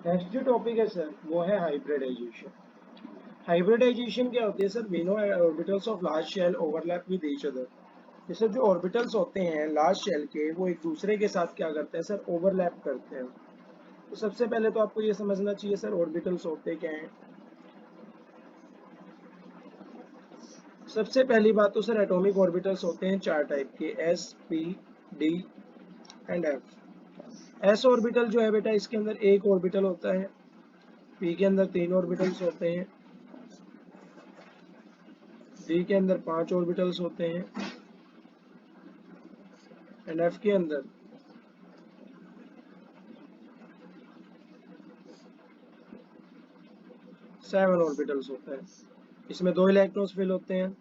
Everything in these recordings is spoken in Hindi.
नेक्स्ट जो टॉपिक है सर वो है हाइब्रिडाइजेशन। हाइब्रिडाइजेशन क्या होती है sir? We know orbitals of large shell overlap with each other. जैसे जो ऑर्बिटल्स होते हैं लार्ज शेल के, वो एक दूसरे के साथ क्या करते हैं सर? ओवरलैप करते हैं। तो सबसे पहले तो आपको ये समझना चाहिए सर ऑर्बिटल्स होते क्या हैं। सबसे पहली बात तो सर एटॉमिक ऑर्बिटल्स होते हैं चार टाइप के, S, P, D and F. S orbital जो है बेटा, इसके अंदर एक ऑर्बिटल होता है। पी के अंदर तीन ऑर्बिटल्स होते हैं। डी के अंदर पांच ऑर्बिटल्स होते हैं। एंड एफ के अंदर सेवन ऑर्बिटल्स होता है। इसमें दो इलेक्ट्रॉन्स फिल होते हैं।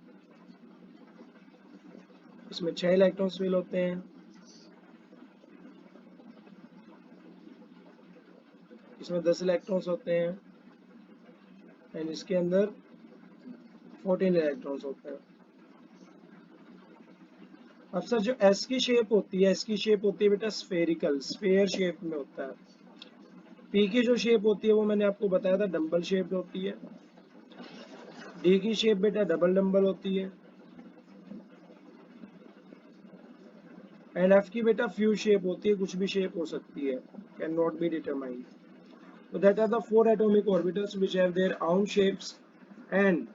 इसमें छह इलेक्ट्रॉन्स फिल होते हैं। इसमें 10 इलेक्ट्रॉन्स होते हैं। एंड इसके अंदर 14 इलेक्ट्रॉन्स होते हैं। अब सर जो एस की शेप होती है, एस की शेप होती है बेटा स्फेरिकल, स्फेयर शेप में होता है। पी की जो शेप होती है वो मैंने आपको बताया था डम्बल शेप होती है। डी की शेप बेटा डबल डम्बल होती है। एंड एफ की बेटा फ्यूज शेप होती है, कुछ भी शेप हो सकती है, can not be determined. So that are the four atomic orbitals which have their own shapes and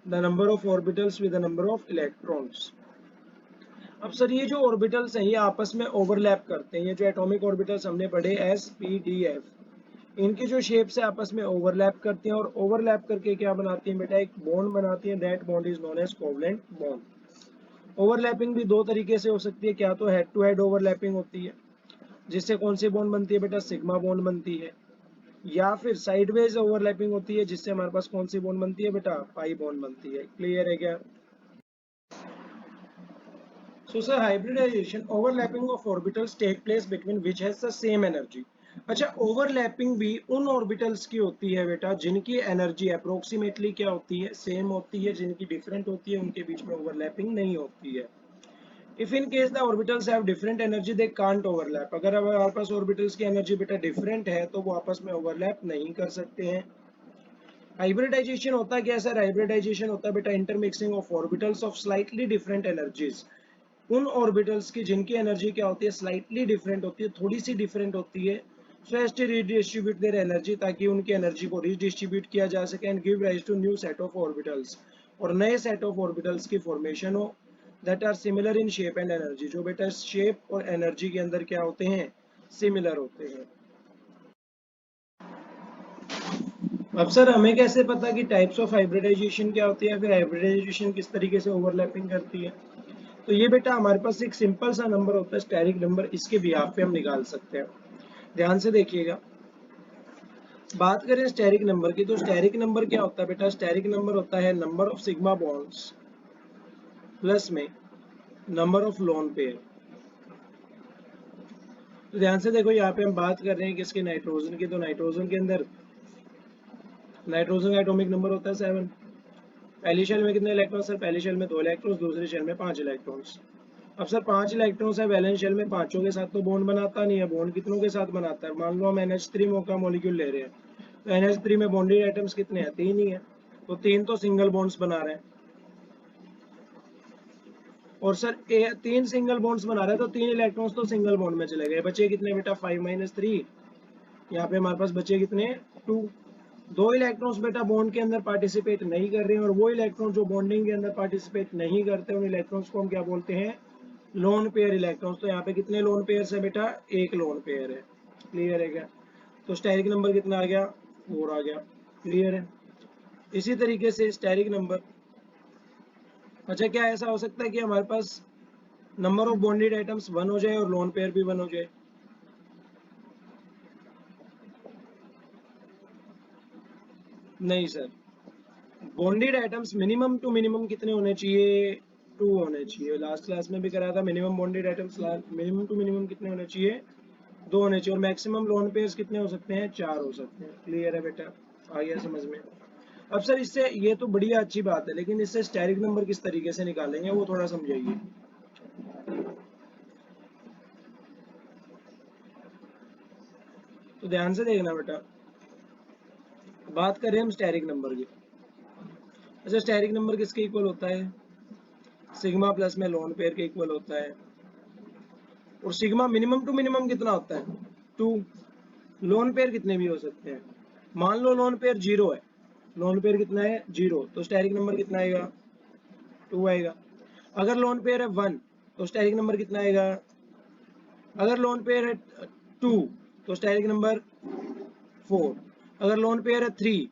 the number of orbitals with the number of electrons. अब सर ये जो ऑर्बिटल्स हैं ये आपस में ओवरलैप करते हैं। ये जो एटॉमिक ऑर्बिटल्स हमने पढ़े एस, पी, डी, एफ, इनकी जो शेप से आपस में ओवरलैप करते हैं और ओवरलैप करके क्या बनाती हैं बेटा? एक बॉन्ड बनाती हैं। That bond is known as covalent bond. Overlapping भी दो तरीके से हो सकती है। क्या तो हेड टू हेड ओवरलैपिंग होती है, जिससे कौन सी बॉन्ड बनती है बेटा? सिग्मा बॉन्ड बनती है। या फिर साइडवेज ओवरलैपिंग होती है, जिससे हमारे पास कौन सी बॉन्ड बनती है बेटा? पाई बॉन्ड बनती है। क्लियर है क्या? So sir hybridization, overlapping of orbitals take place between which has the same energy. अच्छा, ओवरलैपिंग भी उन ऑर्बिटल्स की होती है बेटा जिनकी एनर्जी अप्रोक्सीमेटली क्या होती है? सेम होती है। जिनकी डिफरेंट होती है उनके बीच में ओवरलैपिंग नहीं होती है। If in case the orbitals have different energy they can't overlap. अगर हमारे पास ऑर्बिटल्स की एनर्जी बेटा डिफरेंट है तो वो आपस में ओवरलैप नहीं कर सकते हैं। हाइब्रिडाइजेशन होता क्या है सर? हाइब्रिडाइजेशन होता है बेटा intermixing of orbitals of slightly different energies. उन ऑर्बिटल्स की जिनकी एनर्जी क्या होती है? स्लाइटली डिफरेंट होती है, थोड़ी सी डिफरेंट होती है। So as to redistribute their energy, ताकि उनकी एनर्जी को रीडिस्ट्रीब्यूट किया जा सके and give rise to new set of orbitals, और नए सेट ऑफ ऑर्बिटल्स की फॉर्मेशन हो that are similar in shape and energy, जो बेटा शेप और एनर्जी के अंदर क्या होते हैं? सिमिलर होते हैं। अब सर हमें कैसे पता कि टाइप्स ऑफ हाइब्रिडाइजेशन क्या होती है, फिर हाइब्रिडाइजेशन किस तरीके से ओवरलैपिंग करती है? तो ये बेटा हमारे पास एक सिंपल सा नंबर होता है स्टेरिक नंबर, इसके बिहाफ पे हम निकाल सकते हैं। ध्यान से देखिएगा। बात करें स्टेरिक नंबर की, तो स्टेरिक नंबर क्या होता है बेटा? स्टेरिक नंबर होता है number of sigma bonds plus में नंबर ऑफ लोन पेयर। तो ध्यान से देखो, यहाँ पे हम बात कर रहे हैं किसके? नाइट्रोजन की। तो नाइट्रोजन के अंदर नाइट्रोजन का एटॉमिक नंबर होता है 7। पहली शेल में कितने इलेक्ट्रॉन सर? पहली शेल में 2 इलेक्ट्रॉन्स, दूसरी शेल में 5 इलेक्ट्रॉन्स। अब सर 5 इलेक्ट्रॉन्स है वैलेंस शेल में, पांचों के साथ तो बॉन्ड बनाता नहीं है। बॉन्ड कितनों के साथ बनाता है? मान लो हम NH3 का मॉलिक्यूल ले रहे हैं, तो NH3 में बॉन्डेड एटम्स कितने हैं? 3 ही है। तो 3 तो सिंगल बॉन्ड्स बना रहे हैं। और सर 3 सिंगल बॉन्ड्स बना रहे हैं, तो 3 इलेक्ट्रॉन्स तो सिंगल बॉन्ड में चले गए। बचे कितने बेटा? 5 - 3। यहाँ पे हमारे पास बचे कितने? 2। दो इलेक्ट्रॉन्स बेटा बॉन्ड के अंदर पार्टिसिपेट नहीं कर रहे हैं, और वो इलेक्ट्रॉन जो बॉन्डिंग के अंदर पार्टिसिपेट नहीं करते उन इलेक्ट्रॉन्स को हम क्या बोलते हैं? Lone pair electrons. तो यहाँ पे कितने लोन पेयर है बेटा? एक लोन पेयर है। क्लियर है क्या? तो स्टेरिक नंबर कितना आ गया? 4 आ गया। क्लियर है? इसी तरीके से स्टेरिक नंबर, अच्छा क्या ऐसा हो सकता है कि हमारे पास नंबर ऑफ बॉन्डेड आइटम्स 1 हो जाए और लोन पेयर भी 1 हो जाए? नहीं सर। Bonded atoms minimum two minimum कितने होने चाहिए? 2 होने चाहिए। लास्ट क्लास में भी कराया था minimum bonded atoms minimum two minimum कितने होने चाहिए? 2 होने चाहिए। और मैक्सिमम लोन पेयर्स कितने हो सकते हैं? 4 हो सकते हैं। क्लियर है बेटा? आ गया समझ में? अब सर इससे ये तो बढ़िया अच्छी बात है, लेकिन इससे स्टेरिक नंबर किस तरीके से निकालेंगे वो थोड़ा समझाइए। तो ध्यान से देखना बेटा। बात करें हम स्टेरिक नंबर की। अच्छा, स्टेरिक नंबर किसके इक्वल होता है? सिग्मा प्लस में लोन पेयर के इक्वल होता है। और सिग्मा मिनिमम टू मिनिमम कितना होता है? 2। लोन पेयर कितने भी हो सकते हैं। मान लो लोन पेयर 0 है, लोन पेयर कितना है? 0, तो स्टेरिक नंबर कितना आएगा? 2 आएगा। अगर लोन पेयर है 1 तो स्टेरिक नंबर कितना आएगा? अगर लोन पेयर है 2 तो स्टेरिक नंबर 4। अगर लोन पेयर है 3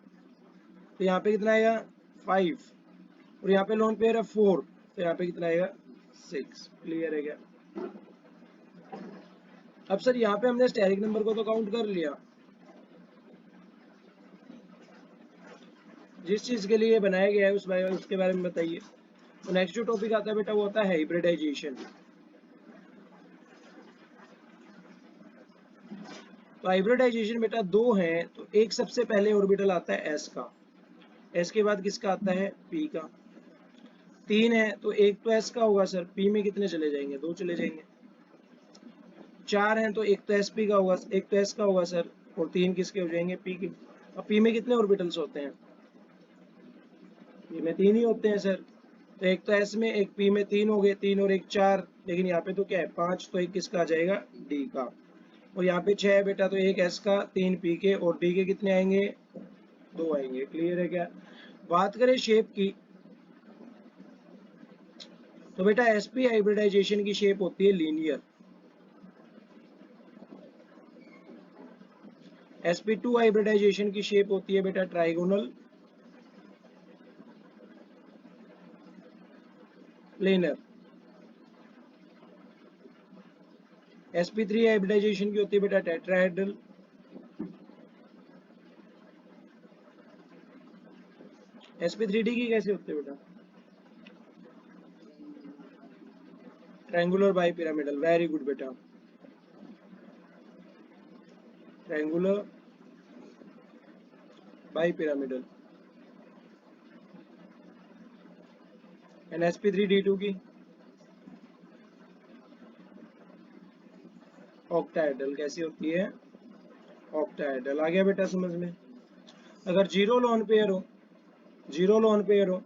तो यहाँ पे कितना आएगा? 5। और यहाँ पे लोन पेयर है 4 तो यहाँ पे कितना आएगा? 6। क्लियर है क्या? अब सर यहाँ पे हमने स्टेरिक नंबर को तो काउंट कर लिया, जिस चीज के लिए बनाया गया है उसके बारे में बताइए। तो नेक्स्ट जो टॉपिक आता है बेटा वो होता है हाइब्रिडाइजेशन। तो हाइब्रिडाइजेशन बेटा दो हैं, तो एक सबसे पहले ऑर्बिटल आता है एस का, एस के बाद किसका आता है? पी का। 3 है तो एक तो एस का होगा सर, पी में कितने चले जाएंगे? 2 चले जाएंगे। 4 है तो एक तो एस पी का होगा, एक तो एस का होगा सर, और 3 किसके हो जाएंगे? पी के। अब पी में कितने ऑर्बिटल्स होते हैं? पी में 3 ही होते हैं सर। तो एक तो एस में, एक पी में 3 हो गए, 3 और एक 4, लेकिन यहाँ पे तो क्या है? 5, तो एक किसका आ जाएगा? डी का। और यहाँ पे 6 है बेटा, तो एक एस का, 3 पी के, और डी के कितने आएंगे? 2 आएंगे। क्लियर है क्या? बात करें शेप की, तो बेटा एसपी हाइब्रिडाइजेशन की शेप होती है लीनियर। sp2 हाइब्रिडाइजेशन की शेप होती है बेटा ट्राइगोनल प्लेनर। sp3 हाइब्रिडाइजेशन की होती है बेटा टेट्राहेड्रल। sp3d की कैसे होती है बेटा? Triangular bipyramidal. Very good बेटा, triangular bipyramidal. And sp3d2 की ऑक्टाहेड्रल। कैसी होती है? ऑक्टाहेड्रल। आ गया बेटा समझ में? अगर जीरो लोन पेयर हो, जीरो लोन पेयर हो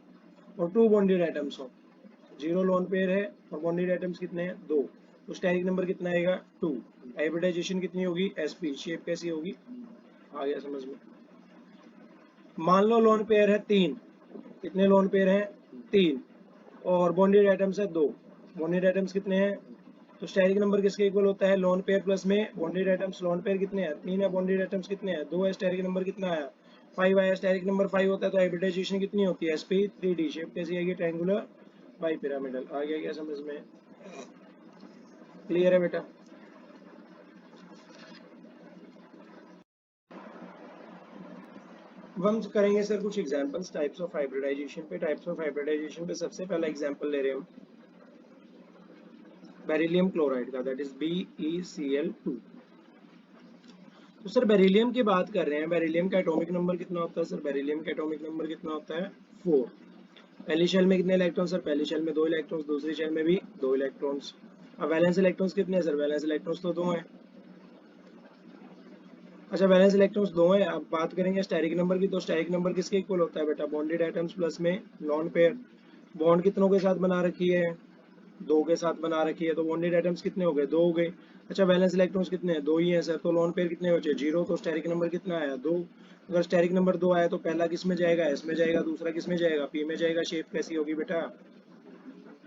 और 2 बॉन्डेड एटम्स हो, जीरो लोन पेयर है और बॉन्डेड एटम्स कितने हैं? 2, तो स्टेरिक नंबर कितना आएगा? 2। हाइब्रिडाइजेशन कितनी होगी? sp। शेप कैसी होगी? आ गया समझ में? मान लो लोन पेयर है 3, कितने लोन पेयर हैं? 3, और बॉन्डेड एटम्स है 2। बॉन्डेड एटम्स कितने हैं? तो स्टेरिक नंबर किसके इक्वल होता है? लोन पेयर प्लस में बॉन्डेड एटम्स। लोन पेयर कितने हैं? 3 है, बॉन्डेड एटम्स कितने हैं? 2 है। स्टेरिक नंबर कितना आया? 5 आया। स्टेरिक नंबर 5 होता है तो हाइब्रिडाइजेशन कितनी होती है? sp3d। शेप कैसी आएगी? Triangular bi pyramidal. आ गया क्या समझ में? क्लियर है बेटा? अब हम करेंगे सर कुछ एग्जांपल्स टाइप्स ऑफ हाइब्रिडाइजेशन पे। टाइप्स ऑफ हाइब्रिडाइजेशन पे सबसे पहला एग्जांपल ले रहे हैं हम बेरिलियम क्लोराइड का, दैट इज BeCl2। तो सर बेरिलियम की बात कर रहे हैं, बेरिलियम का एटॉमिक नंबर कितना होता है सर? बेरिलियम का एटॉमिक नंबर कितना होता है? 4। पहली शेल में कितने इलेक्ट्रॉन सर? पहली शेल में 2 इलेक्ट्रॉन्स, दूसरी शेल में भी 2 इलेक्ट्रॉन्स। अब वैलेंस इलेक्ट्रॉन्स कितने हैं सर? वैलेंस इलेक्ट्रॉन्स तो 2 हैं। अच्छा, वैलेंस इलेक्ट्रॉन्स 2 हैं। अब बात करेंगे स्टेरिक नंबर की, तो स्टेरिक नंबर किसके इक्वल होता है बेटा? बॉन्डेड एटम्स प्लस में लॉन पेयर। बॉन्ड कितनों के साथ बना रखी है? 2 के साथ बना रखी है, तो बॉन्डेड एटम्स कितने हो गए? 2 हो गए। अच्छा, वैलेंस इलेक्ट्रॉन्स कितने हैं? 2 ही हैं सर, तो लॉन पेयर कितने बचे? 0। तो स्टेरिक नंबर कितना आया? 2। अगर स्टेरिक नंबर 2 आया तो पहला किस में जाएगा? एस में जाएगा, दूसरा किस में जाएगा? पी में जाएगा। शेप कैसी होगी बेटा?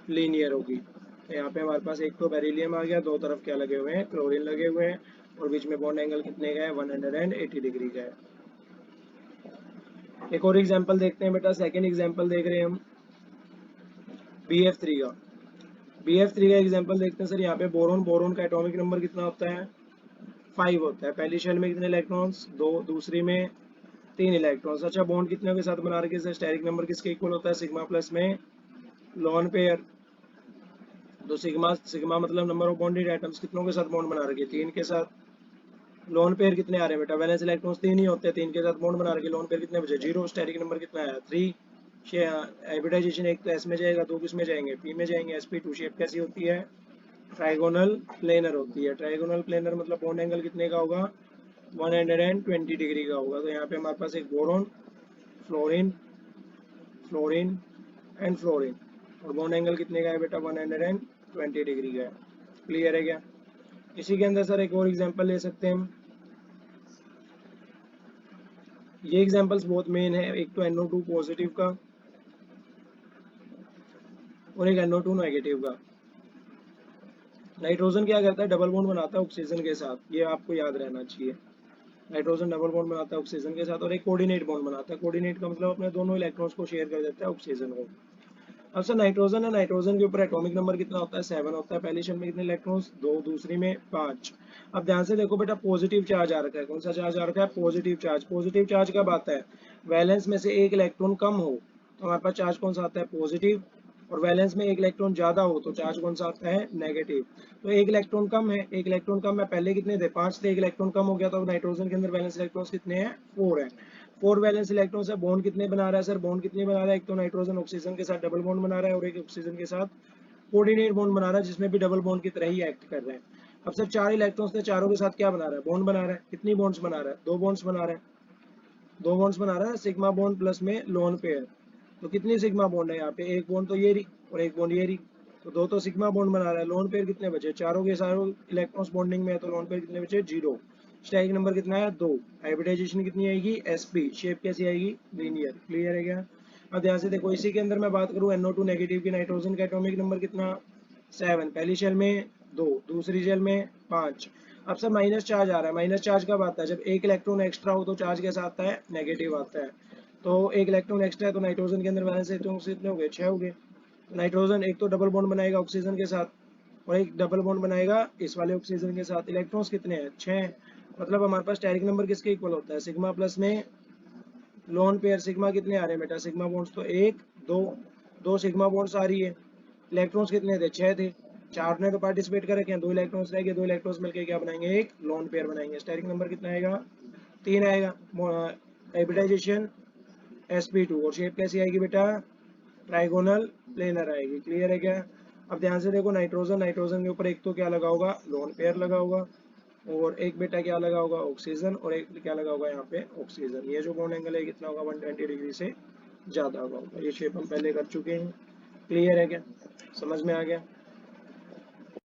लीनियर होगी। तो यहाँ पे हमारे पास एक तो बेरिलियम आ गया, दो तरफ क्या लगे हुए हैं? क्लोरीन लगे हुए हैं, और बीच में बॉन्ड एंगल कितने का है? 180 डिग्री का है। एक और एग्जांपल देखते हैं बेटा, सेकंड एग्जांपल देख रहे हैं हम BF3 का। BF3 का एग्जांपल देखते हैं सर। यहाँ पे बोरोन, बोरोन का एटॉमिक नंबर कितना होता है? 5 होता है। पहली शेल में कितने इलेक्ट्रॉन्स? 2, दूसरी में 3 इलेक्ट्रॉन्स। अच्छा, बॉन्ड कितने के साथ बना रखे सर? स्टेरिक नंबर किसके इक्वल होता है? सिग्मा प्लस में लॉन पेयर। तो सिग्मा, सिग्मा मतलब नंबर ऑफ बॉन्डेड एटम्स। कितनों के साथ बॉन्ड बना रखे? 3 के साथ। लोन पेयर कितने आ रहे हैं बेटा? वैलेंस इलेक्ट्रॉन्स 3 ही होते हैं, 3 के साथ बॉन्ड बना रखे। लोन पेयर कितने बचे? 0। स्टेरिक नंबर कितना आया? 3। हाइब्रिडाइजेशन एक तो एस में जाएगा, 2 किस में जाएंगे? पी में जाएंगे। sp2। शेप कैसी होती है? ट्राइगोनल प्लेनर होती है। ट्राइगोनल प्लेनर मतलब बॉन्ड एंगल कितने का होगा? 120 डिग्री का होगा। तो यहाँ पे हमारे पास एक boron, fluorine, fluorine and fluorine, और बॉन्ड एंगल कितने का है बेटा 120 डिग्री का है। क्लियर है क्या? इसी के अंदर सर एक और एग्जांपल ले सकते हैं हम। ये एग्जांपल्स बहुत मेन है, एक तो NO2 पॉजिटिव का और एक NO2 नेगेटिव का। नाइट्रोजन क्या करता है, डबल बॉन्ड बनाता है ऑक्सीजन के साथ, ये आपको याद रहना चाहिए। नाइट्रोजन डबल बॉन्ड बनाता है ऑक्सीजन के साथ और एक कोऑर्डिनेट बॉन्ड बनाता है। कोऑर्डिनेट का मतलब अपने दोनों इलेक्ट्रॉन्स को शेयर कर देता है ऑक्सीजन को। अब सर नाइट्रोजन है, नाइट्रोजन के ऊपर एटॉमिक नंबर कितना होता है 7 होता है। पहली शेल में कितने इलेक्ट्रॉन्स 2, दूसरी में 5। अब ध्यान से देखो बेटा, पॉजिटिव चार्ज आ रखा है। कौन सा चार्ज आ रखा है? Positive charge. पॉजिटिव चार्ज कब आता है? वैलेंस में से एक इलेक्ट्रॉन कम हो तो हमारे पास चार्ज कौन सा आता है? पॉजिटिव। और वैलेंस में एक इलेक्ट्रॉन ज्यादा हो तो चार्ज कौन सा आता है? नेगेटिव। तो एक इलेक्ट्रॉन कम है, एक इलेक्ट्रॉन कम है। पहले कितने थे? 5 थे, एक इलेक्ट्रॉन कम हो गया तो नाइट्रोजन के अंदर वैलेंस इलेक्ट्रॉन्स कितने हैं? 4 है। 4 वैलेंस इलेक्ट्रॉन से बॉन्ड कितने बना रहा है सर? बॉन्ड कितने बना रहा है? एक तो नाइट्रोजन ऑक्सीजन के साथ डबल बॉन्ड बना रहा है और एक ऑक्सीजन के साथ कोऑर्डिनेट बॉन्ड बना रहा है, जिसमें भी डबल बॉन्ड की तरह ही एक्ट कर रहा है। अब सर 4 इलेक्ट्रॉन्स थे, चारों के साथ क्या बना रहा है? बॉन्ड बना रहा है। कितनी बॉन्ड्स बना रहा है? 2 बॉन्ड्स बना रहा है। 2 बॉन्ड्स बना रहा है, सिग्मा बॉन्ड प्लस में लोन पेयर। तो कितनी सिग्मा बॉन्ड है यहाँ पे? एक बॉन्ड तो ये रही और एक बॉन्ड ये रही, तो दो तो सिग्मा बॉन्ड बना रहा है। लोन पेयर कितने बचे? चारों के चारों इलेक्ट्रॉन्स बॉन्डिंग में है तो लोन पेयर कितने बचे? 0। स्टैटिक नंबर कितना है? 2। हाइब्रिडाइजेशन कितनी आएगी? sp। शेप कैसी आएगी? लीनियर। क्लियर है क्या? अब ध्यान से देखो, इसी के अंदर मैं बात करूँ NO2 नेगेटिव की, नाइट्रोजन का एटॉमिक नंबर कितना? 7। पहली शेल में 2, दूसरी शेल में 5। अब सर माइनस चार्ज आ रहा है। माइनस चार्ज कब आता है? जब एक इलेक्ट्रॉन एक्स्ट्रा हो तो चार्ज कैसा आता है? नेगेटिव आता है। तो एक इलेक्ट्रॉन एक्स्ट्रा है तो नाइट्रोजन के अंदर वैलेंस इलेक्ट्रॉन कितने हो गए? 6 हो गए। नाइट्रोजन एक तो डबल बॉन्ड बनाएगा ऑक्सीजन के साथ और एक डबल बॉन्ड बनाएगा इस वाले ऑक्सीजन के साथ। इलेक्ट्रॉन्स कितने हैं? 6। मतलब हमारे पास स्टेरिक नंबर किसके इक्वल होता है? सिग्मा प्लस में लोन पेयर। सिग्मा कितने आ रहे हैं बेटा? सिग्मा बॉन्ड्स तो 1, 2, 2 सिग्मा बॉन्ड्स आ रही है। इलेक्ट्रॉन्स कितने थे? 6 थे। 4 ने तो पार्टिसिपेट कर रखे हैं, 2 इलेक्ट्रॉन्स रह गए। 2 इलेक्ट्रॉन्स मिलकर क्या बनाएंगे? एक लोन पेयर बनाएंगे। स्टेरिक नंबर कितना आएगा? 3 आएगा। Hybridisation sp2। और शेप कैसी आएगी बेटा? ट्राइगोनल प्लेनर आएगी। क्लियर है क्या? अब ध्यान से देखो, नाइट्रोजन, नाइट्रोजन के ऊपर एक तो क्या लगा होगा? लोन पेयर लगा होगा, और एक बेटा क्या लगा होगा? ऑक्सीजन, और एक क्या लगा होगा यहाँ पे? ऑक्सीजन। ये जो बॉन्ड एंगल है कितना होगा? 120 डिग्री से ज्यादा होगा। ये शेप हम पहले कर चुके हैं। क्लियर है क्या? समझ में आ गया?